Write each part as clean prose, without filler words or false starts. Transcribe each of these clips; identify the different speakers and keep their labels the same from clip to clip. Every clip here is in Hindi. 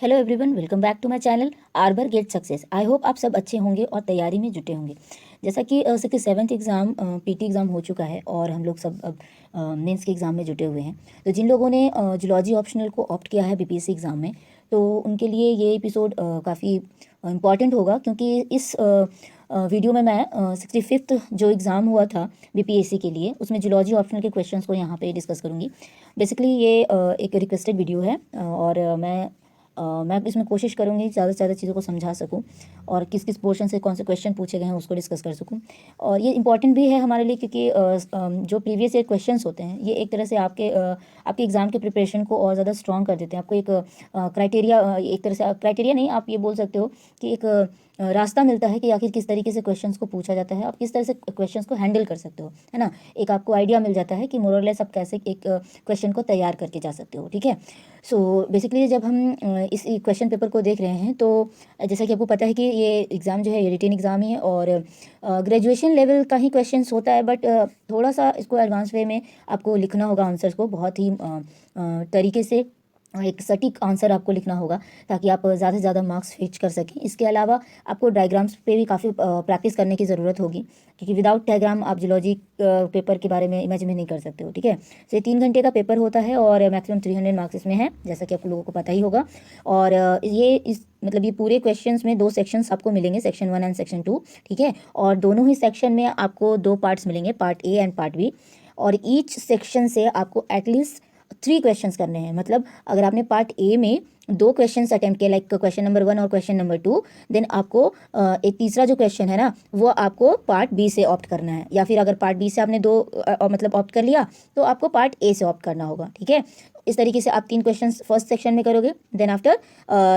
Speaker 1: Hello everyone, welcome back to my channel Arbor get success. I hope आप सब अच्छे होंगे और तैयारी में जुटे होंगे। जैसा कि 67th एग्ज़ाम पीटी एग्ज़ाम हो चुका है और हम लोग सब अब मेंस के एग्ज़ाम में जुटे हुए हैं। तो जिन लोगों ने जूलॉजी ऑप्शनल को ऑप्ट किया है बीपीएससी एग्ज़ाम में, तो उनके लिए ये एपिसोड काफ़ी इम्पॉर्टेंट होगा, क्योंकि इस वीडियो में मैं 65th जो एग्ज़ाम हुआ था बीपीएससी के लिए, उसमें जूलॉजी ऑप्शनल के क्वेश्चंस को यहाँ पे डिस्कस करूँगी। बेसिकली ये एक रिक्वेस्टेड वीडियो है और मैं इसमें कोशिश करूँगी ज़्यादा से ज़्यादा चीज़ों को समझा सकूँ और किस किस पोर्शन से कौन से क्वेश्चन पूछे गए हैं उसको डिस्कस कर सकूँ। और ये इंपॉर्टेंट भी है हमारे लिए, क्योंकि जो प्रीवियस ईयर क्वेश्चंस होते हैं ये एक तरह से आपके एग्ज़ाम के प्रिपरेशन को और ज़्यादा स्ट्रॉन्ग कर देते हैं। आपको एक क्राइटेरिया, एक तरह से क्राइटेरिया नहीं, आप ये बोल सकते हो कि एक रास्ता मिलता है कि आखिर किस तरीके से क्वेश्चंस को पूछा जाता है, आप किस तरह से क्वेश्चंस को हैंडल कर सकते हो, है ना। एक आपको आइडिया मिल जाता है कि मोर और लेस आप कैसे एक क्वेश्चन को तैयार करके जा सकते हो, ठीक है। सो बेसिकली जब हम इस क्वेश्चन पेपर को देख रहे हैं, तो जैसा कि आपको पता है कि ये एग्ज़ाम जो है ये रिटेन एग्ज़ाम ही है और ग्रेजुएशन लेवल का ही क्वेश्चंस होता है, बट थोड़ा सा इसको एडवांस वे में आपको लिखना होगा आंसर्स को बहुत ही तरीके से। एक सटीक आंसर आपको लिखना होगा ताकि आप ज़्यादा से ज़्यादा मार्क्स फेच कर सकें। इसके अलावा आपको डायग्राम्स पे भी काफ़ी प्रैक्टिस करने की ज़रूरत होगी, क्योंकि विदाउट डायग्राम आप जियोलॉजी पेपर के बारे में इमेजिन नहीं कर सकते हो, ठीक है। तो ये 3 घंटे का पेपर होता है और मैक्सिमम 300 मार्क्स इसमें है, जैसा कि आप लोगों को पता ही होगा। और ये इस मतलब ये पूरे क्वेश्चंस में 2 सेक्शंस आपको मिलेंगे, सेक्शन 1 एंड सेक्शन 2, ठीक है। और दोनों ही सेक्शन में आपको 2 पार्ट्स मिलेंगे, part A and part B. और ईच सेक्शन से आपको एटलीस्ट 3 क्वेश्चंस करने हैं। मतलब अगर आपने पार्ट ए में 2 क्वेश्चंस अटेम्प्ट किया, लाइक क्वेश्चन नंबर 1 और क्वेश्चन नंबर 2, देन आपको एक तीसरा जो क्वेश्चन है ना, वो आपको पार्ट बी से ऑप्ट करना है। या फिर अगर पार्ट बी से आपने 2 मतलब ऑप्ट कर लिया, तो आपको पार्ट ए से ऑप्ट करना होगा, ठीक है। इस तरीके से आप 3 क्वेश्चंस फर्स्ट सेक्शन में करोगे, देन आफ्टर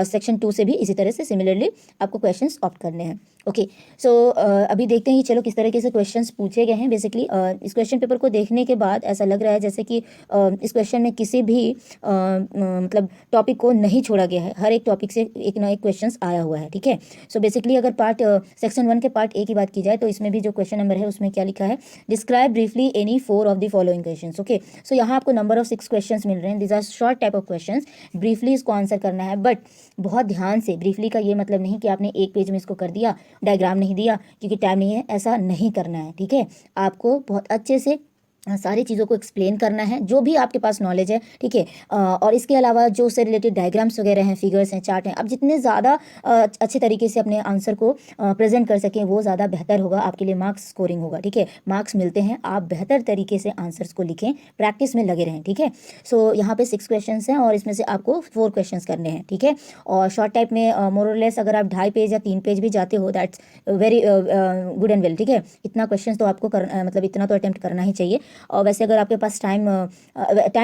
Speaker 1: सेक्शन 2 से भी इसी तरह से सिमिलरली आपको क्वेश्चंस ऑप्ट करने हैं। ओके, सो अभी देखते हैं कि चलो किस तरीके से क्वेश्चंस पूछे गए हैं। बेसिकली इस क्वेश्चन पेपर को देखने के बाद ऐसा लग रहा है जैसे कि इस क्वेश्चन में किसी भी मतलब टॉपिक को नहीं छोड़ा गया है, हर एक टॉपिक से एक ना एक क्वेश्चंस आया हुआ है, ठीक है। सो बेसिकली अगर पार्ट सेक्शन 1 के पार्ट ए की बात की जाए, तो इसमें भी जो क्वेश्चन नंबर है उसमें क्या लिखा है, describe briefly any 4 of the following questions. Okay, so यहाँ आपको नंबर ऑफ 6 क्वेश्चंस मिल रहे हैं। These are short type of questions, briefly इसको आंसर करना है, बट बहुत ध्यान से। ब्रीफली का ये मतलब नहीं कि आपने एक पेज में इसको कर दिया, डायग्राम नहीं दिया क्योंकि टाइम नहीं है, ऐसा नहीं करना है, ठीक है। आपको बहुत अच्छे से सारी चीज़ों को एक्सप्लेन करना है, जो भी आपके पास नॉलेज है, ठीक है। और इसके अलावा जो उससे रिलेटेड डायग्राम्स वगैरह हैं, फिगर्स हैं, चार्ट हैं, आप जितने ज़्यादा अच्छे तरीके से अपने आंसर को प्रेजेंट कर सकें, वो ज़्यादा बेहतर होगा, आपके लिए मार्क्स स्कोरिंग होगा, ठीक है। मार्क्स मिलते हैं, आप बेहतर तरीके से आंसर्स को लिखें, प्रैक्टिस में लगे रहें, ठीक है। सो यहाँ पे 6 क्वेश्चन हैं और इसमें से आपको 4 क्वेश्चन करने हैं, ठीक है। और शॉर्ट टाइप में मोर और लेस अगर आप 2.5 पेज या 3 पेज भी जाते हो, that's very good and well, ठीक है। इतना क्वेश्चन तो आपको मतलब इतना तो अटेम्प्ट करना ही चाहिए। और वैसे अगर आपके पास टाइम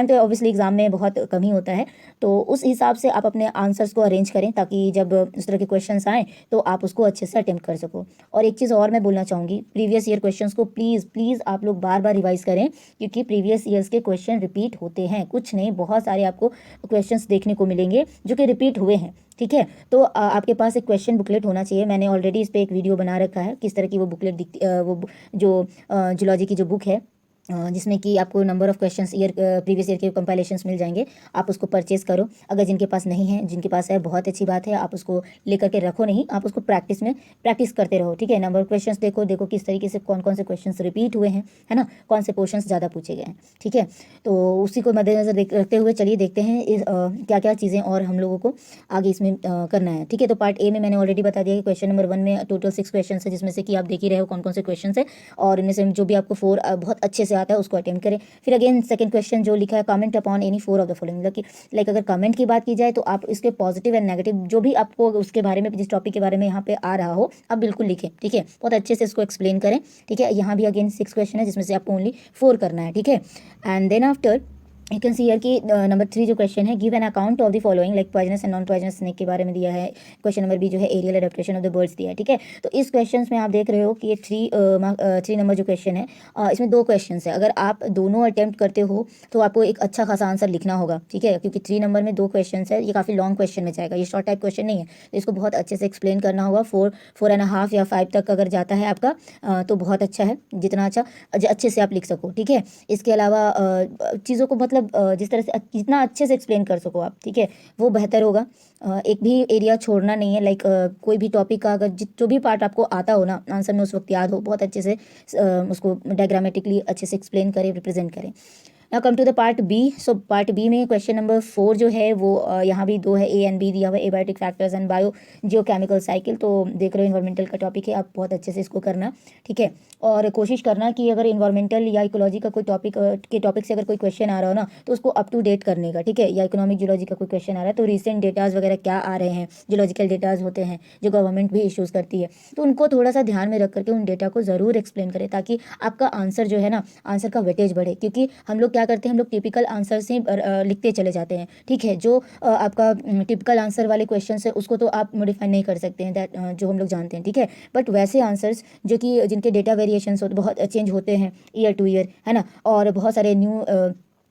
Speaker 1: तो ऑब्वियसली एग्जाम में बहुत कम ही होता है, तो उस हिसाब से आप अपने आंसर्स को अरेंज करें, ताकि जब इस तरह के क्वेश्चंस आएँ तो आप उसको अच्छे से अटेम्प्ट कर सको। और एक चीज़ और मैं बोलना चाहूँगी, प्रीवियस ईयर क्वेश्चंस को प्लीज़ प्लीज़ आप लोग बार बार रिवाइज करें, क्योंकि प्रीवियस ईयर्स के क्वेश्चन रिपीट होते हैं। कुछ नहीं, बहुत सारे आपको क्वेश्चंस देखने को मिलेंगे जो कि रिपीट हुए हैं, ठीक है। तो आपके पास एक क्वेश्चन बुकलेट होना चाहिए। मैंने ऑलरेडी इस पर एक वीडियो बना रखा है, किस तरह की वो बुकलेट दिखती, वो जो जूलॉजी की जो बुक है, जिसमें कि आपको number of questions previous year के कंपाइलेशंस मिल जाएंगे। आप उसको परचेज करो। अगर जिनके पास नहीं है, जिनके पास है बहुत अच्छी बात है, आप उसको लेकर के रखो नहीं, आप उसको प्रैक्टिस करते रहो, ठीक है। नंबर ऑफ क्वेश्चंस देखो किस तरीके से कौन कौन से क्वेश्चंस रिपीट हुए हैं, है ना, कौन से पोर्शंस ज़्यादा पूछे गए हैं, ठीक है। तो उसी को मद्देनजर रखते हुए चलिए देखते हैं क्या क्या चीज़ें और हम लोगों को आगे इसमें करना है, ठीक है। तो पार्ट ए में मैंने ऑलरेडी बता दिया कि क्वेश्चन नंबर 1 में टोटल 6 क्वेश्चन है, जिसमें से कि आप देख ही रहे हो कौन कौन से क्वेश्चन है, और इनमें से जो भी आपको 4 बहुत अच्छे से आता है उसको अटेम्प्ट करें। फिर अगेन सेकंड क्वेश्चन जो लिखा है, comment upon any 4 of the following, मतलब कि लाइक अगर कमेंट की बात की जाए तो आप इसके पॉजिटिव एंड नेगेटिव जो भी आपको उसके बारे में, जिस टॉपिक के बारे में यहाँ पे आ रहा हो, आप बिल्कुल लिखें, ठीक है। बहुत अच्छे से इसको एक्सप्लेन करें, ठीक है। यहाँ भी अगेन 6 क्वेश्चन है, जिसमें से आपको ओनली 4 करना है, ठीक है। And then after you can see here कि नंबर 3 जो क्वेश्चन है, give an account of the following, like poisonous and non poisonous snake के बारे में दिया है। क्वेश्चन नंबर बी जो है, aerial adaptation of the birds दिया है, ठीक है। तो इस क्वेश्चन में आप देख रहे हो कि ये 3 नंबर जो क्वेश्चन है, इसमें 2 क्वेश्चन है। अगर आप दोनों अटेम्प्ट करते हो तो आपको एक अच्छा खासा आंसर लिखना होगा, ठीक है, क्योंकि 3 नंबर में 2 क्वेश्चन है, ये काफ़ी लॉन्ग क्वेश्चन में जाएगा, ये शॉर्ट टाइप क्वेश्चन नहीं है, तो इसको बहुत अच्छे से एक्सप्लेन करना होगा। 4.5 या 5 तक अगर जाता है आपका तो बहुत अच्छा है, जितना अच्छा अच्छे से आप लिख सको, ठीक है। इसके अलावा चीज़ों को बहुत मतलब जिस तरह से जितना अच्छे से एक्सप्लेन कर सको आप, ठीक है, वो बेहतर होगा। एक भी एरिया छोड़ना नहीं है, लाइक कोई भी टॉपिक का अगर जो भी पार्ट आपको आता हो ना आंसर में उस वक्त याद हो, बहुत अच्छे से उसको डायग्रामेटिकली अच्छे से एक्सप्लेन करें, रिप्रेजेंट करें। Now come to the part B. So part B में क्वेश्चन नंबर 4 जो है वो यहाँ भी 2 है, ए एंड बी दिया हुआ है, abiotic factors and bio geochemical cycle. तो देख रहे हो इन्वायरमेंटल का टॉपिक है, आप बहुत अच्छे से इसको करना, ठीक है। और कोशिश करना कि अगर इन्वायरमेंटल या इकोलॉजी का कोई टॉपिक से अगर कोई क्वेश्चन आ रहा हो ना तो उसको अप टू डेट करने का, ठीक है। या इकोनॉमिक जियोलॉजी का कोई क्वेश्चन आ रहा है तो रिसेंट डेटाज वगैरह क्या आ रहे हैं, जियोलॉजिकल डेटाज होते हैं जो गवर्नमेंट भी इशूज़ करती है, तो उनको थोड़ा सा ध्यान में रख करके उन डेटा को ज़रूर एक्सप्लेन करें ताकि आपका आंसर जो है ना, आंसर का वेटेज बढ़े। क्योंकि हम लोग क्या करते हैं, हम लोग टिपिकल आंसर से लिखते चले जाते हैं, ठीक है। जो आपका टिपिकल आंसर वाले क्वेश्चन है उसको तो आप मॉडिफाई नहीं कर सकते हैं, दैट जो हम लोग जानते हैं, ठीक है। बट वैसे आंसर्स जो कि जिनके डेटा वेरिएशंस होते बहुत चेंज होते हैं ईयर टू ईयर, है ना, और बहुत सारे न्यू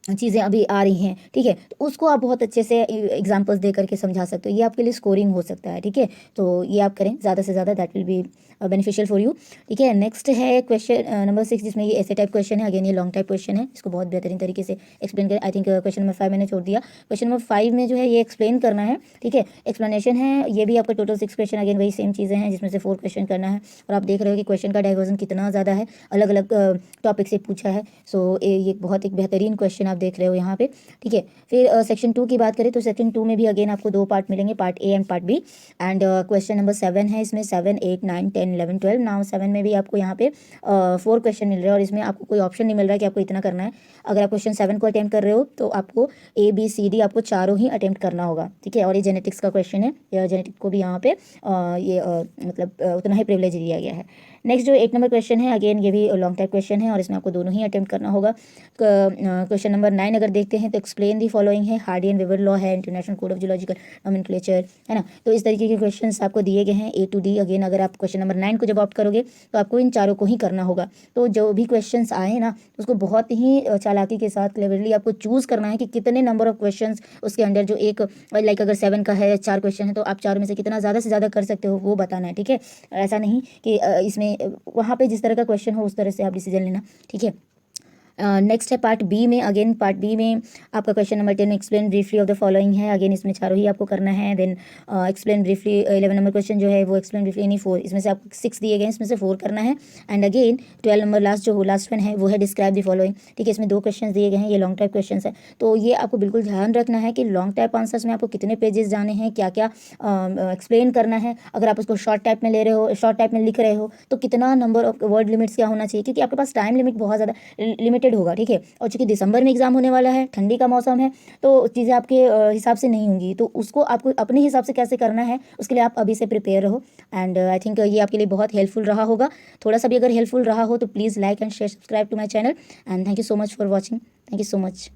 Speaker 1: चीज़ें अभी आ रही हैं, ठीक है, तो उसको आप बहुत अच्छे से एग्जांपल्स दे करके समझा सकते हो। ये आपके लिए स्कोरिंग हो सकता है, ठीक है। तो ये आप करें ज़्यादा से ज़्यादा, that will be beneficial for you, ठीक है। नेक्स्ट है क्वेश्चन नंबर 6, जिसमें ये ऐसे टाइप क्वेश्चन है, अगेन ये लॉन्ग टाइप क्वेश्चन है, इसको बहुत बेहतरीन तरीके से एक्सप्लेन करें। आई थिंक क्वेश्चन नंबर 5 मैंने छोड़ दिया। क्वेश्चन नंबर 5 में जो है ये एक्सप्लेन करना है, ठीक है, एक्सप्लेनेशन है। ये भी आपका टोटल 6 क्वेश्चन, अगेन वही सेम चीज़ें हैं जिसमें से 4 क्वेश्चन करना है। और आप देख रहे हो कि क्वेश्चन का डाइवर्जन कितना ज़्यादा है, अलग अलग टॉपिक से पूछा है। सो ये बहुत एक बेहतरीन क्वेश्चन आप देख रहे हो यहाँ पे, ठीक है। फिर सेक्शन 2 की बात करें तो सेक्शन 2 में भी अगेन आपको 2 पार्ट मिलेंगे, part A and part B. And question number 7 है, इसमें 7, 8, 9, 10, 11, 12। नाउ 7 में भी आपको यहाँ पे 4 क्वेश्चन मिल रहे हैं और इसमें आपको कोई ऑप्शन नहीं मिल रहा है कि आपको इतना करना है। अगर आप क्वेश्चन 7 को अटेम्प्ट कर रहे हो तो आपको ए बी सी डी आपको चारों ही अटेम्प्ट करना होगा, ठीक है। और ये जेनेटिक्स का क्वेश्चन है, जेनेटिक्स को भी यहाँ पे मतलब उतना ही प्रिविलेज दिया गया है। नेक्स्ट जो 8 नंबर क्वेश्चन है, अगेन ये भी लॉन्ग टाइप क्वेश्चन है और इसमें आपको दोनों ही अटेम्प्ट करना होगा। क्वेश्चन नंबर 9 अगर देखते हैं तो एक्सप्लेन दी फॉलोइंग है, हार्डी एंड वेबर लॉ है, international code of geological nomenclature, है ना। तो इस तरीके के क्वेश्चंस आपको दिए गए हैं ए टू डी। अगेन अगर आप क्वेश्चन नंबर 9 को जब ऑप्ट करोगे तो आपको इन चारों को ही करना होगा। तो जो भी क्वेश्चंस आए ना उसको बहुत ही चालाकी के साथ क्लेवरली आपको चूज़ करना है कि कितने नंबर ऑफ क्वेश्चंस उसके अंदर, जो एक लाइक अगर 7 का है 4 क्वेश्चन है तो आप 4 में से कितना ज़्यादा से ज़्यादा कर सकते हो वो बताना है, ठीक है। ऐसा नहीं कि इसमें वहाँ पे जिस तरह का क्वेश्चन हो उस तरह से आप डिसीजन लेना, ठीक है। नेक्स्ट है पार्ट बी में। अगेन पार्ट बी में आपका क्वेश्चन नंबर 10 में explain briefly of the following है। अगेन इसमें चारों ही आपको करना है। Then explain briefly 11 number question जो है वो एक्सप्लेन ब्रीफली एनी 4, इसमें से आपको 6 दिए गए हैं, इसमें से 4 करना है। And again 12 number last one है वो है डिस्क्राइब द फॉलोइंग, ठीक है। इसमें 2 क्वेश्चन दिए गए हैं, ये लॉन्ग टाइप क्वेश्चन है। तो ये आपको बिल्कुल ध्यान रखना है कि लॉन्ग टाइप आंसर्स में आपको कितने पेजेस जाने हैं, क्या क्या एक्सप्लेन करना है। अगर आप उसको शॉर्ट टाइप में ले रहे हो, शॉर्ट टाइप में लिख रहे हो तो कितना नंबर ऑफ वर्ड लिमिट्स क्या होना चाहिए, क्योंकि आपके पास टाइम लिमिट बहुत ज़्यादा लिमिटेड होगा, ठीक है। और चूंकि दिसंबर में एग्जाम होने वाला है, ठंडी का मौसम है, तो चीज़ें आपके हिसाब से नहीं होंगी, तो उसको आपको अपने हिसाब से कैसे करना है उसके लिए आप अभी से प्रिपेयर रहो। एंड आई थिंक ये आपके लिए बहुत हेल्पफुल रहा होगा। थोड़ा सा भी अगर हेल्पफुल रहा हो तो please like and share, subscribe to my channel. And thank you so much for watching. Thank you so much.